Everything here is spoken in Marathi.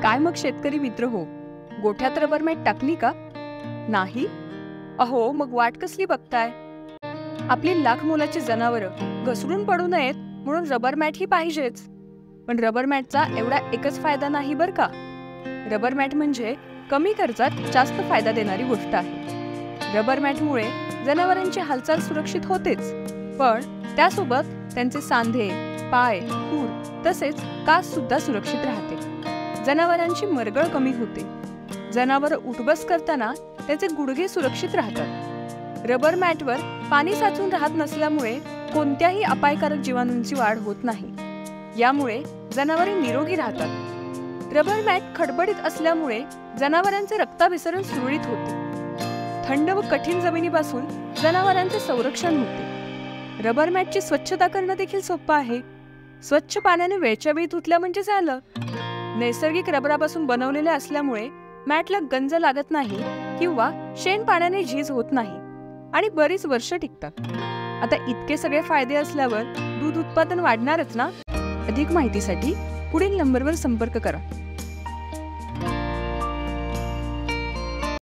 काय मग शेतकरी मित्र हो, गोठ्यात रबर मॅट टाकली का? नाही? अहो मग वाट कसली बघताय? आपली लाख मोलाची जनावरं घसरून पडू नयेत म्हणून रबर मॅट ही पाहिजेच. पण रबर मॅटचा एवढा एकच फायदा नाही बर का. रबर मॅट म्हणजे कमी खर्चात जास्त फायदा देणारी गोष्ट आहे. रबर मॅटमुळे जनावरांची हालचाल सुरक्षित होतेच, पण त्यासोबत त्यांचे सांधे, पाय, खूर तसेच कास सुद्धा सुरक्षित राहते. जनावरांची मरगळ कमी होते. जनावर उठबस करताना त्याचे गुडघे सुरक्षित राहतात. रबर मॅटवर पाणी साचून राहत नसल्यामुळे कोणत्याही अपायकारक जीवाणूंची वाढ होत नाही. यामुळे जनावरे निरोगी राहतात. रबर मॅट खडबडीत असल्यामुळे जनावरांचे रक्ताभिसरण सुरळीत होते. थंड व कठीण जमिनीपासून जनावरांचे संरक्षण होते. रबर मॅटची स्वच्छता करणं देखील सोपं आहे. स्वच्छ पाण्याने वेळच्या वेळी धुतल्या म्हणजे झालं. नैसर्गिक रबरापासून बनवलेले असल्यामुळे मॅटला गंज लागत नाही किंवा शेण पाण्याने झीज होत नाही आणि बरीच वर्ष टिकतात. आता इतके सगळे फायदे असल्यावर दूध उत्पादन वाढणारच ना. अधिक माहितीसाठी पुढील नंबरवर संपर्क करा.